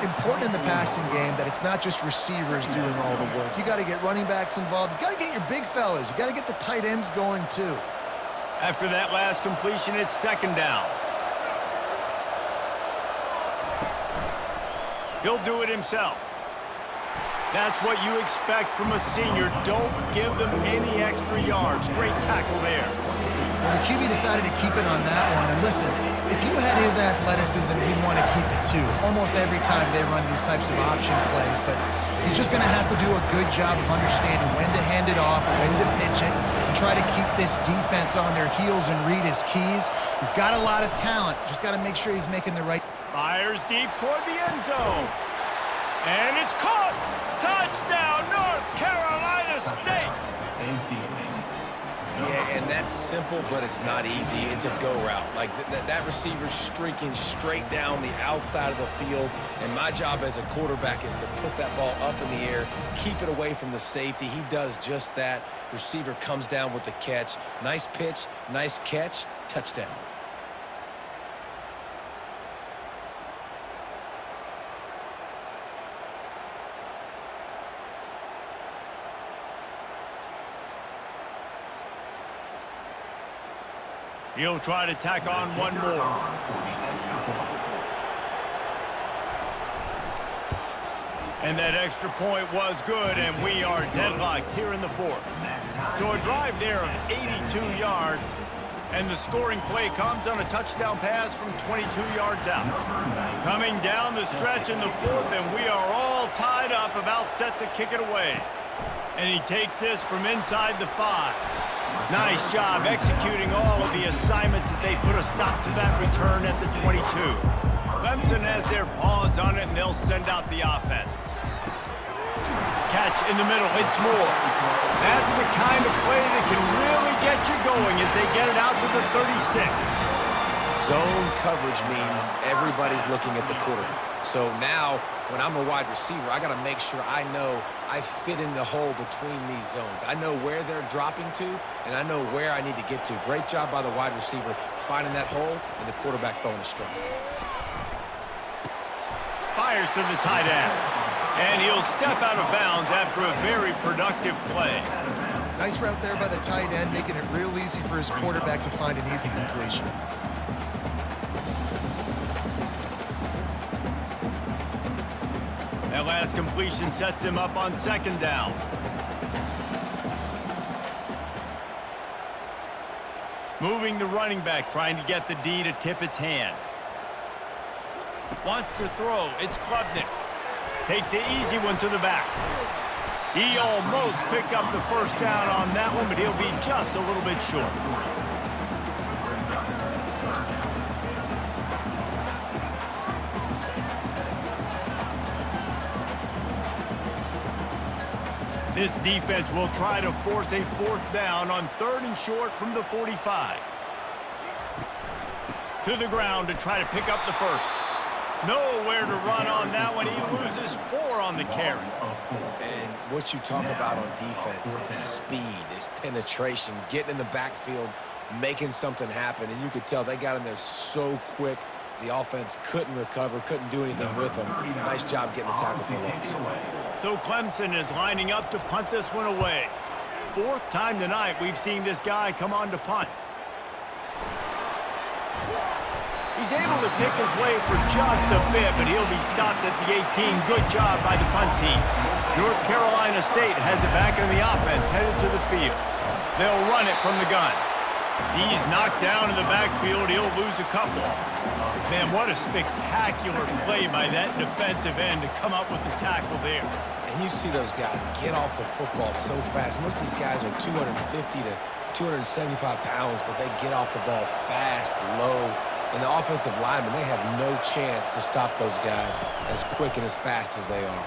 Important in the passing game that it's not just receivers doing all the work. You got to get running backs involved. You got to get your big fellas. You got to get the tight ends going too. After that last completion, it's 2nd down. He'll do it himself. That's what you expect from a senior. Don't give them any extra yards. Great tackle there. Well, the QB decided to keep it on that one. And listen, if you had his athleticism, you'd want to keep it too. Almost every time they run these types of option plays. But he's just going to have to do a good job of understanding when to hand it off, when to pitch it, and try to keep this defense on their heels and read his keys. He's got a lot of talent. Just got to make sure he's making the right. Fires deep toward the end zone. And it's caught. Touchdown, North Carolina State. Yeah, and that's simple, but it's not easy. It's a go route. Like, that receiver's streaking straight down the outside of the field, and my job as a quarterback is to put that ball up in the air, keep it away from the safety. He does just that. Receiver comes down with the catch. Nice pitch, nice catch, touchdown. He'll try to tack on one more. And that extra point was good, and we are deadlocked here in the fourth. So a drive there of 82 yards, and the scoring play comes on a touchdown pass from 22 yards out. Coming down the stretch in the fourth, and we are all tied up, about set to kick it away. And he takes this from inside the 5. Nice job executing all of the assignments as they put a stop to that return at the 22. Clemson has their paws on it, and they'll send out the offense. Catch in the middle. It's Moore. That's the kind of play that can really get you going as they get it out to the 36. Zone coverage means everybody's looking at the quarterback. So now, when I'm a wide receiver, I got to make sure I know I fit in the hole between these zones. I know where they're dropping to, and I know where I need to get to. Great job by the wide receiver finding that hole, and the quarterback throwing a strike. Fires to the tight end. And he'll step out of bounds after a very productive play. Nice route there by the tight end, making it real easy for his quarterback to find an easy completion. That last completion sets him up on second down. Moving the running back, trying to get the D to tip its hand. Wants to throw. It's Klubnik. Takes the easy one to the back. He almost picked up the first down on that one, but he'll be just a little bit short. This defense will try to force a fourth down on 3rd and short from the 45. To the ground to try to pick up the first. Nowhere to run on that one. He loses 4 on the carry. And what you talk about on defense is speed, is penetration, getting in the backfield, making something happen. And you could tell they got in there so quick. The offense couldn't recover, couldn't do anything with them. Nice job getting the tackle for loss. So Clemson is lining up to punt this one away. 4th time tonight we've seen this guy come on to punt. He's able to pick his way for just a bit, but he'll be stopped at the 18. Good job by the punt team. North Carolina State has it back in the offense, headed to the field. They'll run it from the gun. He's knocked down in the backfield. He'll lose a couple. Man, what a spectacular play by that defensive end to come up with the tackle there. And you see those guys get off the football so fast. Most of these guys are 250 to 275 pounds, but they get off the ball fast, low. And the offensive linemen, they have no chance to stop those guys as quick and as fast as they are.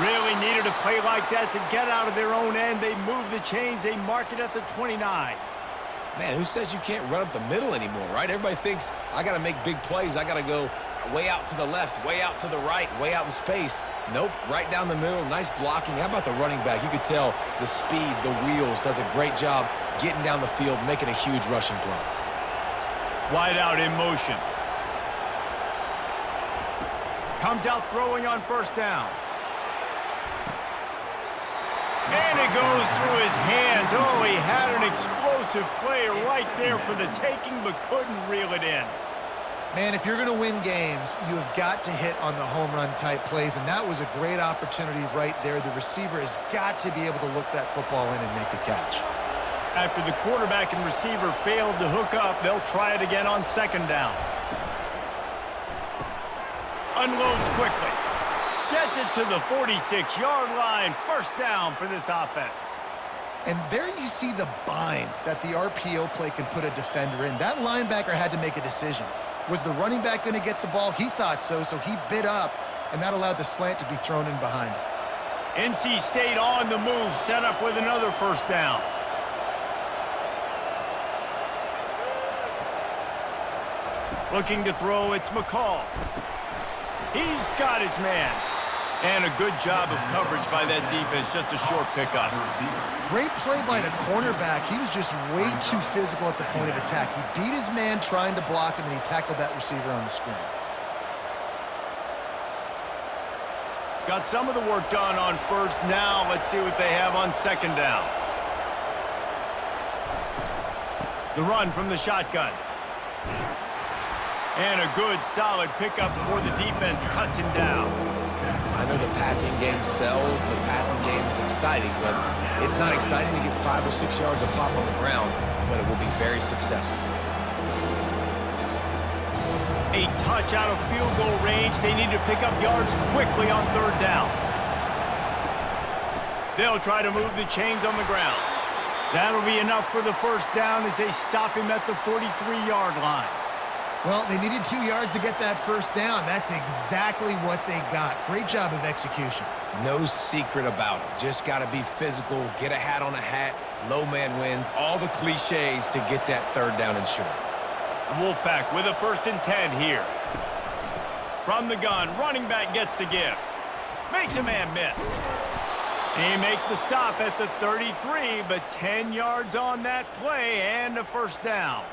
Really needed a play like that to get out of their own end. They move the chains. They mark it at the 29. Man, who says you can't run up the middle anymore, right? Everybody thinks I got to make big plays. I got to go way out to the left, way out to the right, way out in space. Nope, right down the middle. Nice blocking. How about the running back? You could tell the speed, the wheels, does a great job getting down the field, making a huge rushing play. Wide out in motion. Comes out throwing on 1st down. And it goes through his hands. Oh, he had an explosive play right there for the taking, but couldn't reel it in. Man, if you're going to win games, you have got to hit on the home run type plays, and that was a great opportunity right there. The receiver has got to be able to look that football in and make the catch. After the quarterback and receiver failed to hook up, they'll try it again on second down. Unloads quickly. Gets it to the 46-yard line. First down for this offense. And there you see the bind that the RPO play can put a defender in. That linebacker had to make a decision. Was the running back going to get the ball? He thought so, so he bit up, and that allowed the slant to be thrown in behind. NC State on the move, set up with another first down. Looking to throw, it's McCall. He's got his man. And a good job of coverage by that defense, just a short pickup. Great play by the cornerback. He was just way too physical at the point of attack. He beat his man trying to block him, and he tackled that receiver on the screen. Got some of the work done on first. Now let's see what they have on second down. The run from the shotgun. And a good, solid pickup before the defense cuts him down. I know the passing game sells, and the passing game is exciting, but it's not exciting to get 5 or 6 yards of pop on the ground, but it will be very successful. A touch out of field goal range. They need to pick up yards quickly on third down. They'll try to move the chains on the ground. That'll be enough for the first down as they stop him at the 43-yard line. Well, they needed 2 yards to get that first down. That's exactly what they got. Great job of execution. No secret about it. Just got to be physical, get a hat on a hat, low man wins, all the cliches to get that third down and short. Wolfpack with a 1st and 10 here. From the gun, running back gets to give. Makes a man miss. He makes the stop at the 33, but 10 yards on that play and a first down.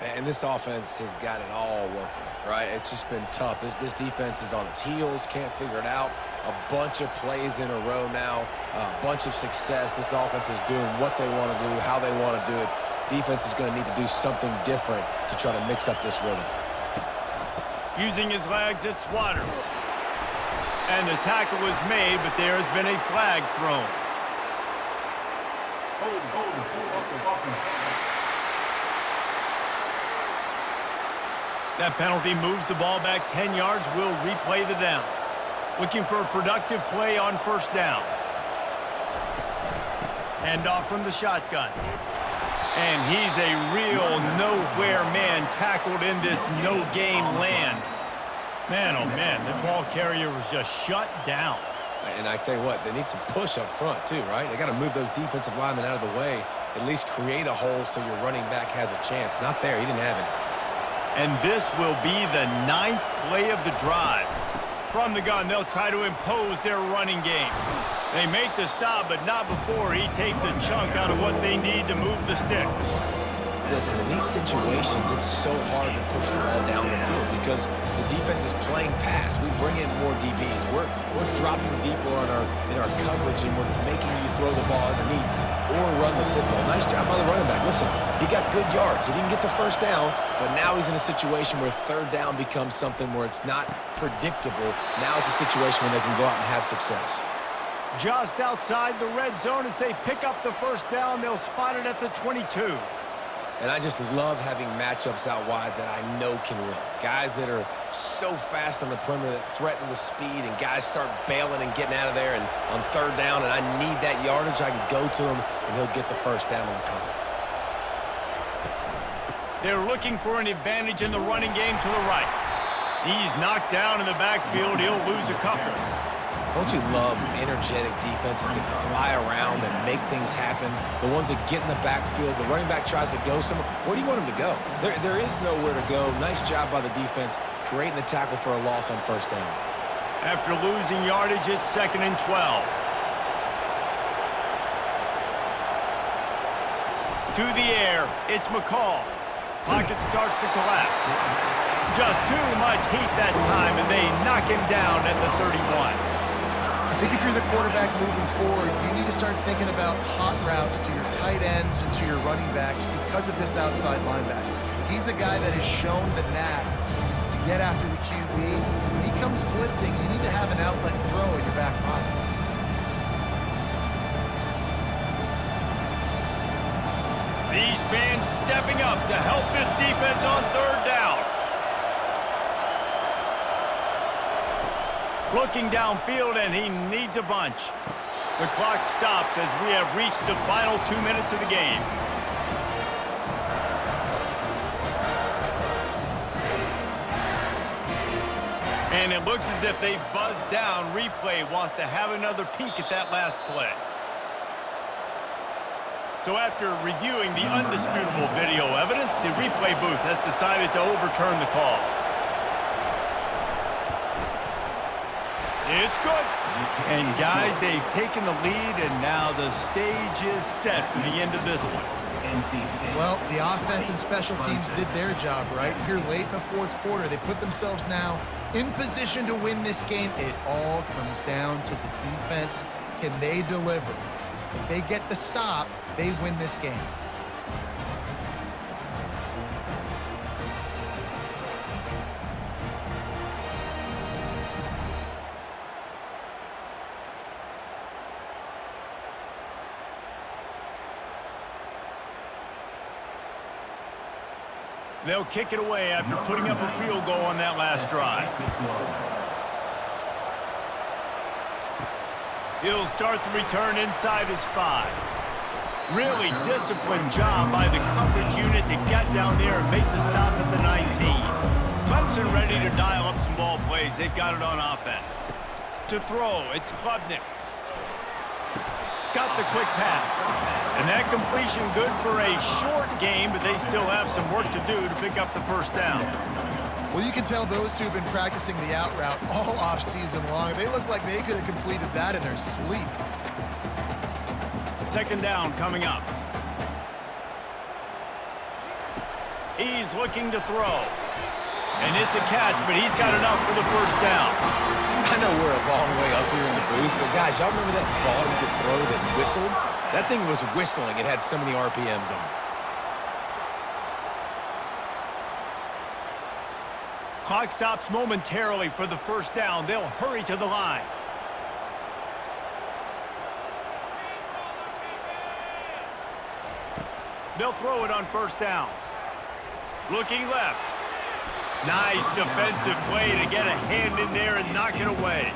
And this offense has got it all working, right? It's just been tough. This defense is on its heels, can't figure it out. A bunch of plays in a row now, a bunch of success. This offense is doing what they want to do, how they want to do it. Defense is going to need to do something different to try to mix up this rhythm. Using his legs, it's Waters. And the tackle was made, but there has been a flag thrown. That penalty moves the ball back 10 yards. We'll replay the down. Looking for a productive play on first down. Hand off from the shotgun. And he's a real nowhere man tackled in this no-gain land. Man, oh man, the ball carrier was just shut down. And I tell you what, they need some push up front too, right? They got to move those defensive linemen out of the way, at least create a hole so your running back has a chance. Not there, he didn't have any. And this will be the 9th play of the drive. From the gun, they'll try to impose their running game. They make the stop, but not before he takes a chunk out of what they need to move the sticks. Listen, in these situations, it's so hard to push the ball down the field because the defense is playing pass. We bring in more DBs. We're dropping deeper in our coverage, and we're making you throw the ball underneath or run the football. Nice job by the running back. Listen, he got good yards. He didn't get the first down, but now he's in a situation where third down becomes something where it's not predictable. Now it's a situation where they can go out and have success. Just outside the red zone as they pick up the first down. They'll spot it at the 22. And I just love having matchups out wide that I know can win. Guys that are so fast on the perimeter that threaten with speed, and guys start bailing and getting out of there and on third down, and I need that yardage. I can go to him, and he'll get the first down on the come. They're looking for an advantage in the running game to the right. He's knocked down in the backfield. He'll lose a couple. Don't you love energetic defenses that fly around and make things happen? The ones that get in the backfield, the running back tries to go somewhere. Where do you want him to go? There is nowhere to go. Nice job by the defense creating the tackle for a loss on first down. After losing yardage, it's 2nd and 12. To the air, it's McCall. Pocket starts to collapse. Just too much heat that time, and they knock him down at the 31. I think if you're the quarterback moving forward, you need to start thinking about hot routes to your tight ends and to your running backs because of this outside linebacker. He's a guy that has shown the knack to get after the QB. When he comes blitzing, you need to have an outlet throw in your back pocket. These fans stepping up to help this defense on third down. Looking downfield, and he needs a bunch. The clock stops as we have reached the final 2 minutes of the game. And it looks as if they've buzzed down. Replay wants to have another peek at that last play. So after reviewing the undisputable video evidence, the replay booth has decided to overturn the call. It's good. And guys, they've taken the lead, and now the stage is set for the end of this one. Well, the offense and special teams did their job, right? Here late in the fourth quarter, they put themselves now in position to win this game. It all comes down to the defense. Can they deliver? If they get the stop, they win this game. They'll kick it away after putting up a field goal on that last drive. He'll start the return inside his 5. Really disciplined job by the coverage unit to get down there and make the stop at the 19. Clemson ready to dial up some ball plays. They've got it on offense. To throw, it's Klubnik. Got the quick pass. And that completion good for a short game, but they still have some work to do to pick up the first down. Well, you can tell those two have been practicing the out route all off-season long. They look like they could have completed that in their sleep. Second down coming up. He's looking to throw. And it's a catch, but he's got enough for the first down. I know we're a long way up here in the booth, but guys, y'all remember that ball you could throw that whistled? That thing was whistling. It had so many RPMs on it. Clock stops momentarily for the first down. They'll hurry to the line. They'll throw it on first down. Looking left. Nice defensive play to get a hand in there and knock it away.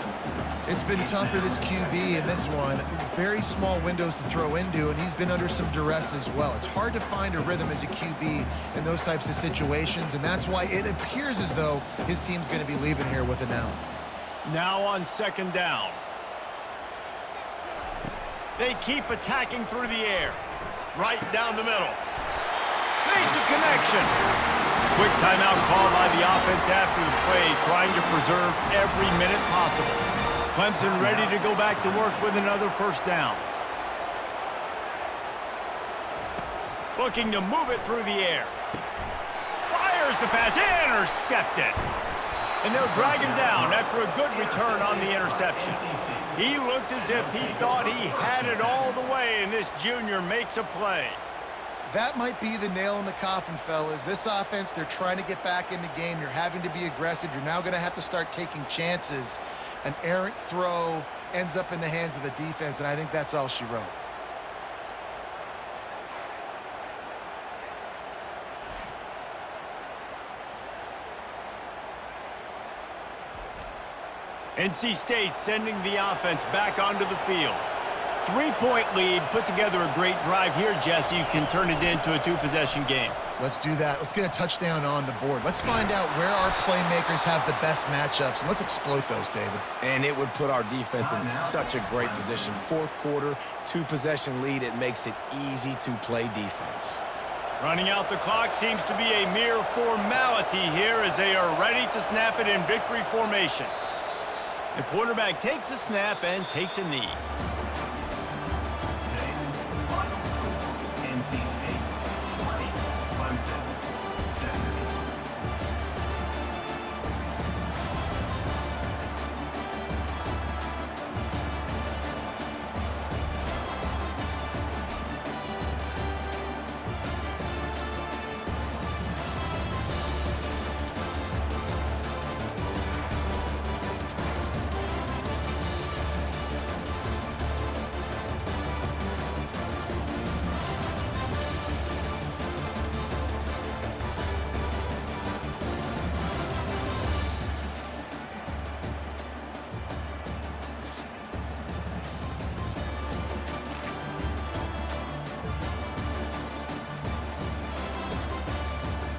It's been tough for this QB in this one. Very small windows to throw into, and he's been under some duress as well. It's hard to find a rhythm as a QB in those types of situations, and that's why it appears as though his team's going to be leaving here with an L. Now on second down. They keep attacking through the air. Right down the middle. Makes a connection. Quick timeout call by the offense after the play, trying to preserve every minute possible. Clemson ready to go back to work with another first down. Looking to move it through the air. Fires the pass, intercepted. And they'll drag him down after a good return on the interception. He looked as if he thought he had it all the way, and this junior makes a play. That might be the nail in the coffin, fellas. This offense, they're trying to get back in the game. You're having to be aggressive. You're now going to have to start taking chances. An errant throw ends up in the hands of the defense, and I think that's all she wrote. NC State sending the offense back onto the field. 3-point lead, put together a great drive here, Jesse. You can turn it into a 2-possession game. Let's do that. Let's get a touchdown on the board. Let's find out where our playmakers have the best matchups, and let's exploit those, David. And it would put our defense in such a great position. Fourth quarter, 2-possession lead. It makes it easy to play defense. Running out the clock seems to be a mere formality here as they are ready to snap it in victory formation. The quarterback takes a snap and takes a knee.